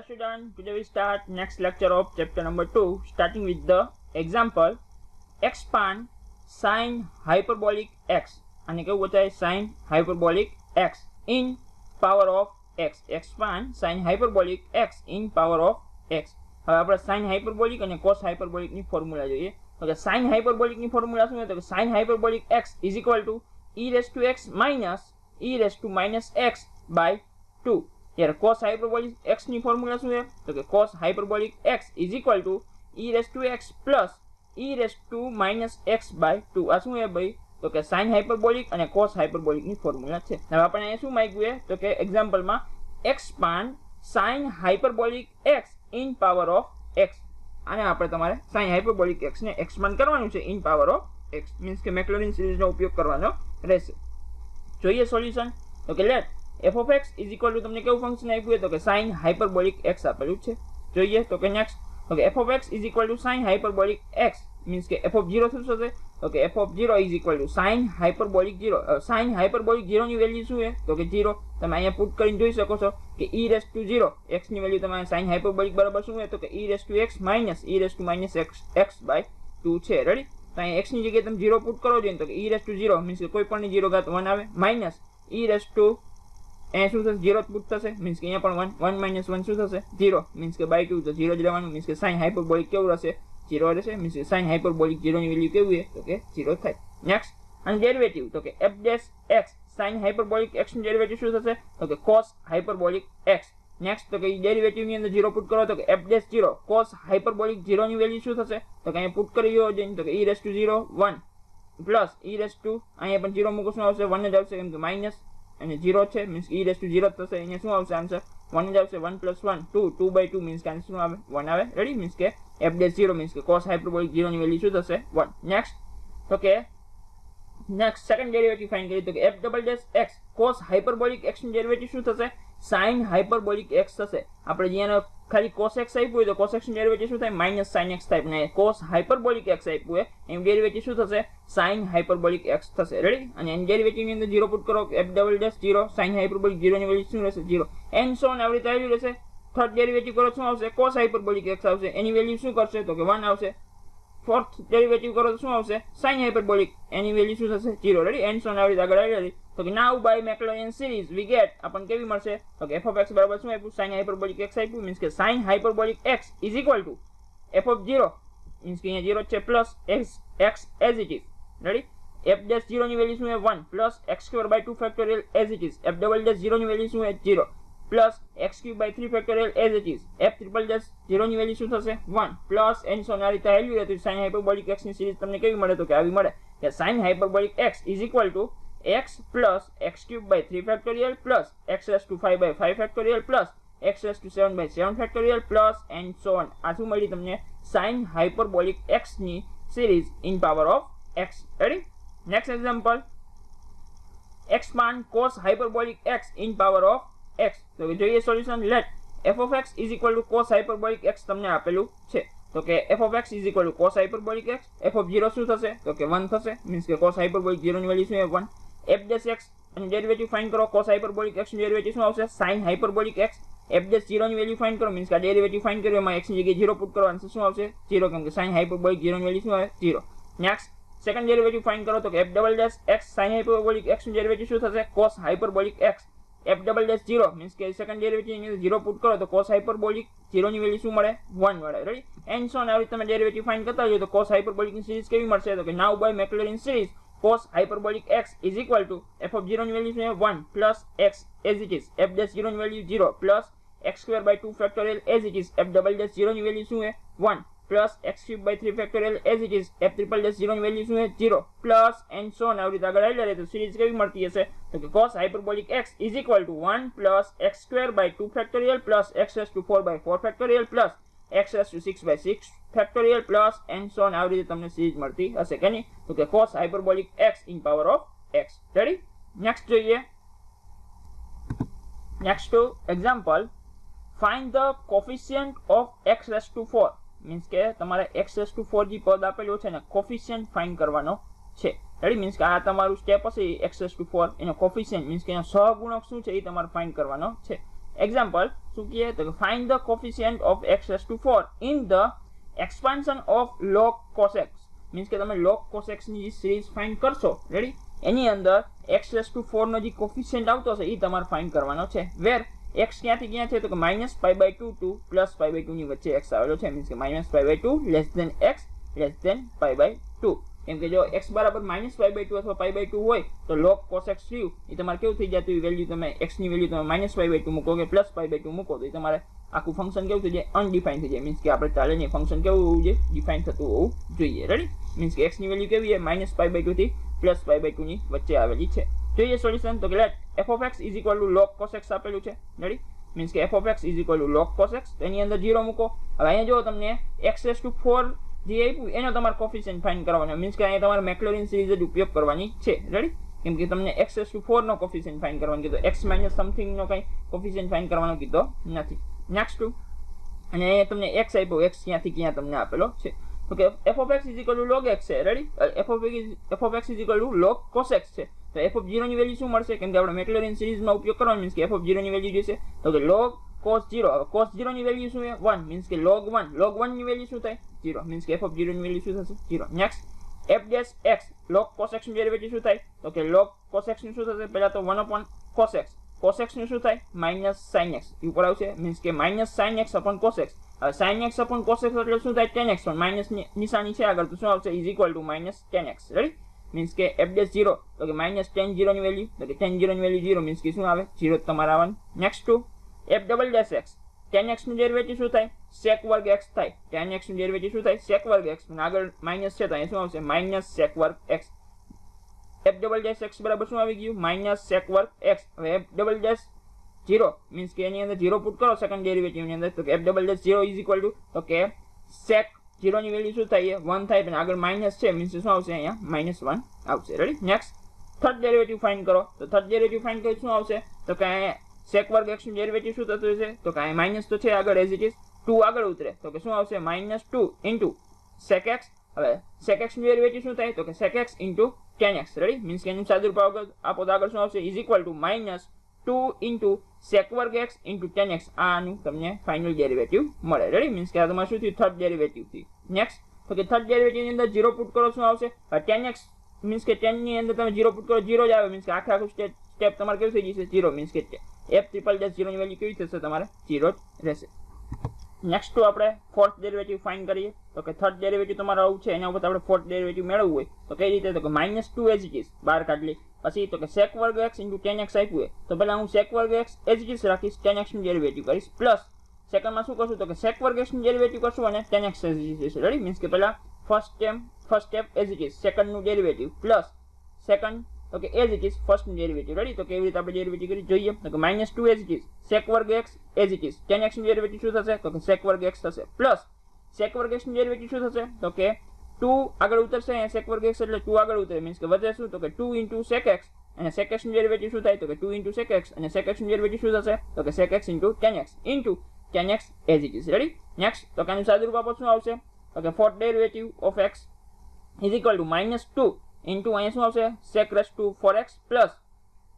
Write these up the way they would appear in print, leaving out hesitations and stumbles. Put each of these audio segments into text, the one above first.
student, today we start next lecture of chapter number 2, starting with the example expand sin hyperbolic x. અને કેવું બતાવે sin hyperbolic x in power of x. expand sin hyperbolic x in power of x. હવે આપણે sin hyperbolic અને cos hyperbolic ની formula જોઈએ. તો કે sin hyperbolic ની ફોર્મ્યુલા શું છે? તો કે sin hyperbolic x is equal to e raised to x minus e raised to minus x by 2. यार cos hyperbolic x ની ફોર્મ્યુલા શું છે? તો કે cos hyperbolic x is equal to e raised to x plus e raised to minus x by 2. આ શું છે ભાઈ? તો કે sin hyperbolic અને cos hyperbolic ની ફોર્મ્યુલા છે. હવે આપણે અહીંયા શું માંગ્યું છે? તો કે એક્ઝામ્પલ માં expand sin hyperbolic x in power of x. આને આપણે તમારે sin hyperbolic x ને એક્સપાન્ડ કરવાનું છે in power of x. Means કે મેક્લોરિન સિરીઝનો ઉપયોગ કરવાનો રહેશે. જોઈએ સોલ્યુશન. તો કે late f of x is equal to તમને કેવું ફંક્શન આપ્યું? તો કે sin hyperbolic x આપેલું છે. જોઈએ તો કે નેક્સ્ટ. તો કે f of x is equal to sin hyperbolic x means કે f of 0 શું થશે? તો કે f of 0 is equal to sin hyperbolic 0. sin hyperbolic 0 ની વેલ્યુ શું છે? તો કે 0. તમે અહીંયા પુટ કરીને જોઈ શકો છો કે e raised to 0 x ની વેલ્યુ તમારે sin hyperbolic બરાબર શું છે? તો કે e raised to x minus e raised to minus x by 2 છે. રેડી? તો અહીંયા x ની જગ્યાએ તમે 0 પુટ કરો જોઈએ તો કે e raised to 0 મીન્સ કે કોઈ પણ ની 0 ઘાત 1 આવે માઇનસ e raised to અહીંયા શું થશે? 0 પુટ થશે મીન્સ કે અહીંયા પણ 1 minus 1 શું થશે? 0 મીન્સ કે by 2 તો 0 જ રહેવાનું. મીન્સ કે sin hyperbolic કેવું રહેશે? 0 રહેશે. મીન્સ કે sin hyperbolic 0 ની વેલ્યુ કેવી છે? તો કે 0 થાય. નેક્સ્ટ અને ડેરિવેટિવ. તો કે f dash x sin hyperbolic x નું ડેરિવેટિવ શું થશે? તો કે cos hyperbolic x. નેક્સ્ટ તો કે ડેરિવેટિવ ની અંદર 0 પુટ કરો તો કે f dash 0 cos hyperbolic 0 ની વેલ્યુ શું થશે? તો કે અહીંયા પુટ કરી દો જઈને તો કે e raised to 0 1 plus e raised to અહીંયા પણ 0 મૂકો શું આવશે? 1 જ આવશે કેમ કે માઇનસ અને 0 છે મીન્સ e raised to 0 થશે. અહીંયા શું આવશે આન્સર? 1 જ આવશે. 1 plus 1 2 2 by 2 મીન્સ કે આન્સર શું આવે? 1 આવે. રેડી? મીન્સ કે f dash 0 મીન્સ કે cos hyperbolic 0 ની વેલ્યુ શું થશે? 1. નેક્સ્ટ તો કે નેક્સ્ટ સેકન્ડ ડેરિવેટિવ ફાઇન્ડ કરીએ તો કે f double dash x cos hyperbolic x નું ડેરિવેટિવ શું થશે? sin hyperbolic x થશે. આપણે જેનો ખાલી cos x આપ્યું હોય તો cos x નું ડેરિવેટિવ શું થાય? માઇનસ sin x થાય. ને cos hyperbolic x આપ્યું હોય એનું ડેરિવેટિવ શું થશે? sin hyperbolic x થશે. રેડી? અને એનું ડેરિવેટિવ ની અંદર 0 પુટ કરો f double dash 0 sin hyperbolic 0 ની વેલ્યુ શું રહેશે? 0 એન્ડ સો ઓન આવી રીતે આવી રહેશે. થર્ડ ડેરિવેટિવ કરો શું આવશે? cos hyperbolic x આવશે. એની વેલ્યુ શું કરશે? તો કે 1 આવશે. ફોર્થ ડેરિવેટિવ કરો તો શું આવશે? sin hyperbolic એની વેલ્યુ શું થશે? 0. રેડી? એન્ડ સો ઓન આવી રીતે આગળ આવી રહી. તો કે now by Maclaurin series we get આપણને કેવી મળશે? તો કે f of x બરાબર શું આપ્યું? sin hyperbolic x આપ્યું. મીન્સ કે sin hyperbolic x is equal to f of 0 means કે અહીંયા 0 છે plus x as it is. Ready? f dash 0 ની વેલ્યુ શું છે? 1 plus x square by 2 factorial as it is. f double dash 0 ની value શું છે? 0 plus x cube by 3 factorial as it is. f triple dash 0 ની value શું થશે? 1 plus and so on આ રીતે આવ્યું હતું. sin hyperbolic x ની સિરીઝ તમને કેવી મળે? તો કે આવી મળે કે sin hyperbolic x is equal to x plus x cube by 3 factorial plus x raised to 5 by 5 factorial plus x raised to 7 by 7 factorial plus and so on. આ શું મળી તમને? sin hyperbolic x ની series in power of x. Ready? Next example expand cos hyperbolic x in power of x. તો જોઈએ solution. Let f of x is equal to cos hyperbolic x તમને આપેલું છે. તો કે f of x is equal to cos hyperbolic x. f of 0 શું થશે? તો કે 1 થશે. મીન્સ કે cos hyperbolic 0 ની વેલ્યુ શું છે? 1. f dash x અને ડેરિવેટિવ ફાઇન્ડ કરો. cos hyperbolic x નું ડેરિવેટિવ શું આવશે? sin hyperbolic x. f dash 0 ની વેલ્યુ ફાઇન્ડ કરો મીન્સ કે ડેરિવેટિવ ફાઇન્ડ કર્યો એમાં x ની જગ્યાએ 0 પુટ કરો આન્સર શું આવશે? 0 કેમ કે sin hyperbolic 0 ની વેલ્યુ શું આવે? 0. નેક્સ્ટ સેકન્ડ ડેરિવેટિવ ફાઇન્ડ કરો તો કે f double dash x sin hyperbolic x નું ડેરિવેટિવ શું થશે? cos hyperbolic x. f double dash 0 means કે સેકન્ડ ડેરિવેટિવ ની 0 પુટ કરો તો cos hyperbolic 0 ની વેલ્યુ શું મળે? 1 મળે. રેડી? એન્ડ સો ઓન આવી તમે ડેરિવેટિવ ફાઇન્ડ કરતા હોય તો cos hyperbolic ની સિરીઝ કેવી મળશે? તો કે now by Maclaurin series cos hyperbolic x is equal to f of 0 ની વેલ્યુ શું છે? 1 plus x as it is. f dash 0 ની value 0 plus x square by 2 factorial as it is. f double dash 0 ની value શું છે? 1 plus x cube by 3 factorial as it is. f triple dash 0 ની value શું છે? 0 plus and so on આવી રીતે આગળ આવી રહે તો સિરીઝ કેવી મળતી હશે? તો કે cos hyperbolic x is equal to 1 plus x square by 2 factorial plus x raised to 4 by 4 factorial plus x raised to 6 by 6 factorial plus and so on આવી રીતે તમને સિરીઝ મળતી હશે કે નહીં? તો કે cos hyperbolic x in power of x. Ready? Next જોઈએ. Next two example find the coefficient of x raised to 4 means કે તમારે x raised to 4 જે પદ આપેલું છે ને કોફિશિયન્ટ ફાઇન્ડ કરવાનો છે. રેડી? મીન્સ કે આ તમારું સ્ટેપ હશે x raised to 4 એનો કોફિશિયન્ટ મીન્સ કે એનો સહગુણક શું છે એ તમારે ફાઇન્ડ કરવાનો છે. એક્ઝામ્પલ શું કહે તો find the coefficient of x raise to 4 in the expansion of log cos x. Means કે તમે log cos x ની સિરીઝ ફાઇન્ડ કરશો, રેડી, એની અંદર x રેઝ ટુ 4 નો જે કોફિશિયન્ટ આવતો હશે એ તમારે ફાઇન્ડ કરવાનો છે. વેર x ક્યાંથી ક્યાં છે તો કે -π/2 ટુ +π/2 ની વચ્ચે x આવેલો છે. મીન્સ કે -π/2 less than x less than π/2. કેમ કે જો x બરાબર -π/2 અથવા π/2 હોય તો log cos x થયું એ તમારે કેવું થઈ જતું, વેલ્યુ તમે x ની વેલ્યુ તમે -π/2 મૂકો કે +π/2 મૂકો તો એ તમારે આખું ફંક્શન કેવું થઈ જાય, અનડિફાઇન થઈ જાય. મીન્સ કે આપણે ચાલે નહીં, ફંક્શન કેવું હોવું જોઈએ, ડિફાઇન થતું હોવું જોઈએ. રેડી, મીન્સ કે x ની વેલ્યુ કેવી છે, -π/2 થી +π/2 ની વચ્ચે આવેલી છે. જોઈએ સોલ્યુશન તો કે late f of x is equal to log cos x આપેલું છે. રેડી, મીન્સ કે f of x is equal to log cos x, તો એની અંદર 0 મૂકો. હવે અહીંયા જો તમને x રેઝ ટુ 4 જે આપ્યું એનો તમારે કોફિશિયન્ટ ફાઇન્ડ કરવાનો. મીન્સ કે અહીંયા તમારે મેક્લોરિન સિરીઝ જ ઉપયોગ કરવાની છે. રેડી, કેમ કે તમને x રેઝ ટુ 4 નો કોફિશિયન્ટ ફાઇન્ડ કરવાનો કીધો, x માઇનસ સમથિંગ નો કઈ કોફિશિયન્ટ ફાઇન્ડ કરવાનો કીધો નથી. નેક્સ્ટ ટુ, અને અહીંયા તમને x આપ્યો, x ક્યાંથી ક્યાં તમને આપેલો છે. તો કે f of x is equal to log x છે. Ready, f of x is equal to log cos x છે. તો f of 0 ની વેલ્યુ શું મળશે, કેમ કે આપણે મેક્લોરિન સિરીઝમાં ઉપયોગ કરવાનો. મીન્સ કે f of 0 ની વેલ્યુ જોઈશે તો કે log cos 0. cos 0 ની વેલ્યુ શું છે, 1. મીન્સ કે log 1 ની વેલ્યુ શું થાય, 0. મીન્સ કે f of 0 ની વેલ્યુ શું થશે, 0. Next f dash x, log cos x નું ડેરિવેટિવ શું થાય તો કે log cos x નું શું થશે, પહેલા તો 1 cos x. cos x નું શું થાય, -sin x ઉપર આવશે. મીન્સ કે -sin x cos x. હવે sin x cos x એટલે શું થાય, tan x. પણ માઇનસ નિશાની છે આગળ તો શું આવશે, is equal to -tan x. Ready, means કે f dash 0 તો કે -tan 0 ની વેલ્યુ તો કે tan 0 ની વેલ્યુ 0. મીન્સ કે શું આવે, 0 તમારે આવવાનું. Next to f double dash x, tan x નું ડેરિવેટિવ શું થાય, sec વર્ગ x થાય. tan x નું ડેરિવેટિવ શું થાય, sec વર્ગ x. અને આગળ માઇનસ છે તો અહીંયા શું આવશે, -sec વર્ગ x. f double dash x બરાબર શું આવી ગયું, -sec વર્ગ x. હવે f double dash 0 મીન્સ કે એની અંદર 0 પુટ કરો સેકન્ડ ડેરિવેટિવ ની અંદર તો કે f double dash 0 is equal to તો કે sec 0 ની વેલ્યુ શું થાય, 1 થાય, પણ આગળ માઇનસ છે મીન્સ શું આવશે, અહીંયા -1 આવશે. Ready, next third derivative find કરો. તો થર્ડ ડેરિવેટિવ ફાઇન્ડ કરી શું આવશે તો કે sec વર્ગ x નું ડેરિવેટિવ શું થતું છે તો કે માઇનસ તો છે આગળ એઝ ઇટ ઇઝ, 2 આગળ ઉતરે તો કે શું આવશે, -2 ઇન્ટુ sec x. હવે sec x નું ડેરિવેટિવ શું થાય તો કે sec x into tan x. Ready, means કે એનું સાદુરૂપ આપો તો આગળ શું આવશે, is equal to -2 into sec વર્ગ x ઇન્ટુ tan x. આનું તમને ફાઇનલ ડેરિવેટિવ મળે. રેડી, મીન્સ કે આ તમારે શું થયું, થર્ડ ડેરિવેટિવ થી. નેક્સ્ટ તો કે થર્ડ ડેરિવેટિવ ની અંદર 0 પુટ કરો શું આવશે, tan x. મીન્સ કે tan ની અંદર તમે 0 પુટ કરો 0 જ આવે. મીન્સ કે આખું સ્ટેપ તમારે કેવું થઈ જશે, 0. મીન્સ કે f triple dash 0 ની વેલ્યુ કેવી થશે, તમારે 0 જ રહેશે. નેક્સ્ટ તો આપણે ફોર્થ ડેરિવેટિવ ફાઇન્ડ કરીએ. તો કે થર્ડ ડેરિવેટિવ તમારો આવું છે, એના ઉપર આપણે ફોર્થ ડેરિવેટિવ મેળવવું હોય તો કઈ રીતે, તો કે -2 એઝ ઇટ ઇઝ બહાર કાઢી લે. પછી તો કે sec વર્ગ x ઇન્ટુ tan x આપ્યું હોય તો પહેલા હું sec વર્ગ x એઝ ઇટ ઇઝ રાખીશ, tan x નું ડેરિવેટિવ કરીશ. પ્લસ સેકન્ડમાં શું કરશું તો કે sec વર્ગ x નું ડેરિવેટિવ કરશું અને tan x as it is. Ready, means કે પહેલા first step as it is, second નું ડેરિવેટિવ પ્લસ સેકન્ડ તો કે એઝ ઇટ ઇઝ ફર્સ્ટ નું ડેરિવેટિવ. રેડી, તો કેવી રીતે આપણે ડેરિવેટિવ કરી જોઈએ તો કે -2 એઝ ઇટ ઇઝ sec વર્ગ x as it is, tan x નું ડેરિવેટિવ શું થશે તો કે sec વર્ગ x થશે. પ્લસ sec વર્ગ x નું ડેરિવેટિવ શું થશે તો કે 2 આગળ ઉતરશે, અહીંયા sec વર્ગ x એટલે 2 આગળ ઉતરે. મીન્સ કે વધે શું તો કે 2 ઇન્ટુ sec x, અને sec x નું ડેરિવેટિવ શું થાય તો કે 2 ઇન્ટુ sec x, અને sec x નું ડેરિવેટિવ શું થશે તો કે sec x into tan x into tan x as it is. Ready, next તો કે આનું સાદુરૂપ આપો શું આવશે તો કે fourth derivative of x is equal to -2 into અહીંયા શું આવશે sec raised to 4x plus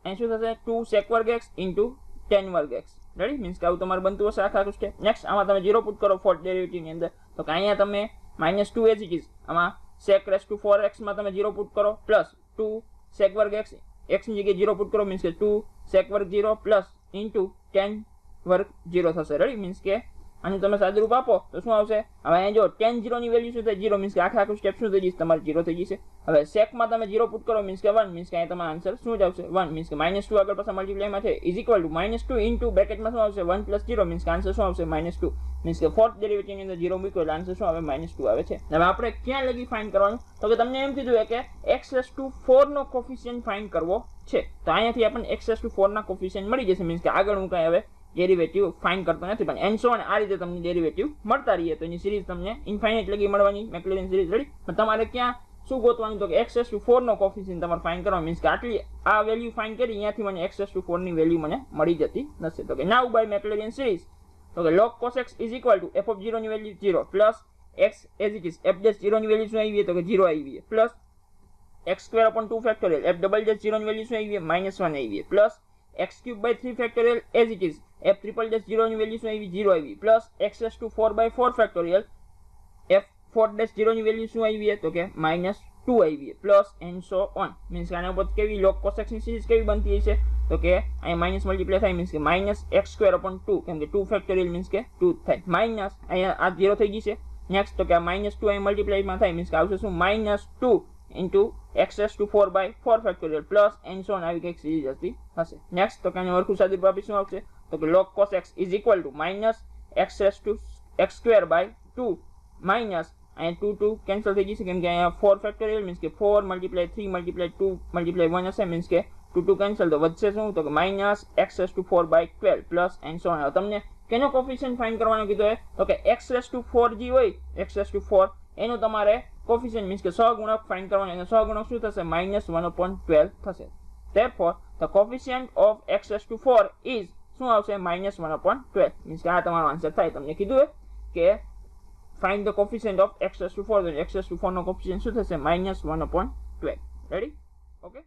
અહીં શું થશે 2 sec વર્ગ x ઇન્ટુ tan વર્ગ x. રેડી, મીન્સ કે આવું તમારે બનતું હશે આખા સ્ટેપ. નેક્સ્ટ આમાં તમે 0 પુટ કરો ફોર્થ ડેરિવેટિવ ની અંદર તો કે અહીંયા તમે -2 એઝ ઇટ ઇઝ, આમાં sec raised to 4x માં તમે 0 પુટ કરો પ્લસ 2 sec વર્ગ x, x ની જગ્યાએ 0 પુટ કરો. મીન્સ કે 2 sec વર્ગ 0 પ્લસ ઇન્ટુ tan વર્ગ 0 થશે. રેડી, મીન્સ કે આનું તમે સાદુરૂપ આપો તો શું આવશે, હવે અહીંયા જો tan 0 ની વેલ્યુ શું થાય, 0. મીન્સ કે આખું સ્ટેપ શું થઈ જશે, તમારે 0 થઈ જશે. હવે sec માં તમે 0 પુટ કરો મીન્સ કે 1. મીન્સ કે અહીંયા તમારો આન્સર શું જ આવશે 1. મીન્સ કે -2 આગળ પાછા મલ્ટીપ્લાયમાં છે ઇઝ ઇક્વલ ટુ -2 ઇન્ટુ બ્રેકેટમાં શું આવશે 1 + 0. મીન્સ કે આન્સર શું આવશે -2. મીન્સ કે ફોર્થ ડેરિવેટિવ ની અંદર 0 મૂક્યો એટલે આન્સર શું આવે -2 આવે છે. હવે આપણે ક્યાં લગી ફાઇન્ડ કરવાનું તો કે તમને એમ કીધું કે x raised to 4 નો કોફિશિયન્ટ ફાઇન્ડ કરવો છે. તો અહીંયાથી આપણને x raised to 4 ના કોફિશિયન્ટ મળી જશે. મીન્સ કે આગળ હું કાંઈ હવે ડેરિવેટિવ ફાઇન્ડ કરતો નથી, પણ એન્ડ સો ઓન આ રીતે તમને ડેરિવેટિવ મળતા રહીએ તો એની સિરીઝ તમને ઇન્ફાઇનાઇટ લગી મળવાની મેક્લોરિન સિરીઝ. રેડી, પણ તમારે ક્યાં શું ગોતવાનું તો કે x raised to 4 નો કોફિશિયન્ટ તમારે ફાઇન્ડ કરવાનો. મીન્સ કે આટલી આ વેલ્યુ ફાઇન્ડ કરી અહીંયાથી મને x raised to 4 ની વેલ્યુ મને મળી જતી નથી. તો કે નાઉ બાય મેક્લોરિન સિરીઝ તો કે log cos x is equal to f of 0 ની value 0 plus x as it is f dash 0 ની વેલ્યુ શું આવી તો કે 0 આવી plus x square upon 2 factorial f double dash 0 ની વેલ્યુ શું આવી -1 આવી plus x cube by 3 factorial as it is f triple dash 0 ની વેલ્યુ શું આવી 0 આવી plus x raise to 4/4 factorial f 4 dash 0 ની વેલ્યુ શું આવી તો કે -2 આવી plus and so on means કે આના ઉપર કેવી log cos x ની સિરીઝ કેવી બનતી છે તો કે અહીં માઇનસ મલ્ટીપ્લાય થાય મીન્સ કે -x² 2 કેમ કે 2 ફેક્ટોરિયલ મીન્સ કે 2 થાય માઇનસ અહીંયા આ 0 થઈ ગઈ છે નેક્સ્ટ તો કે -2 અહીં મલ્ટીપ્લાય માં થાય મીન્સ કે આવશે શું -2 into x raised to 4/4 factorial plus and so on આવી કંઈક સિરીઝ હતી હશે નેક્સ્ટ તો કે આને વરખું સાદુરૂપ આપી શું આવશે તો કે log cos x is equal to -x raised to x² 2 and 2 cancel થઈ જશે કેમ કે અહીંયા 4 ફેક્ટોરિયલ મીન્સ કે 4 × 3 × 2 × 1 હશે મીન્સ કે 2 કેન્સલ તો વધશે શું તો કે -x raised to 4/12 plus and so on તમને કેનો કોફિશિયન્ટ ફાઇન્ડ કરવાનો કીધો છે તો કે x raised to 4 જે હોય x raised to 4 એનો તમારે કોફિશિયન્ટ મીન્સ કે સહગુણક ફાઇન્ડ કરવાનો અને સહગુણક શું થશે -1/12 થશે therefore the coefficient of x raised to 4 is શું આવશે -1/12 મીન્સ કે આ તમારો આન્સર થાય તમને કીધું કે find the coefficient of x raised to 4 then x raised to 4 નો કોફિશિયન્ટ શું થશે -1/12 રેડી ઓકે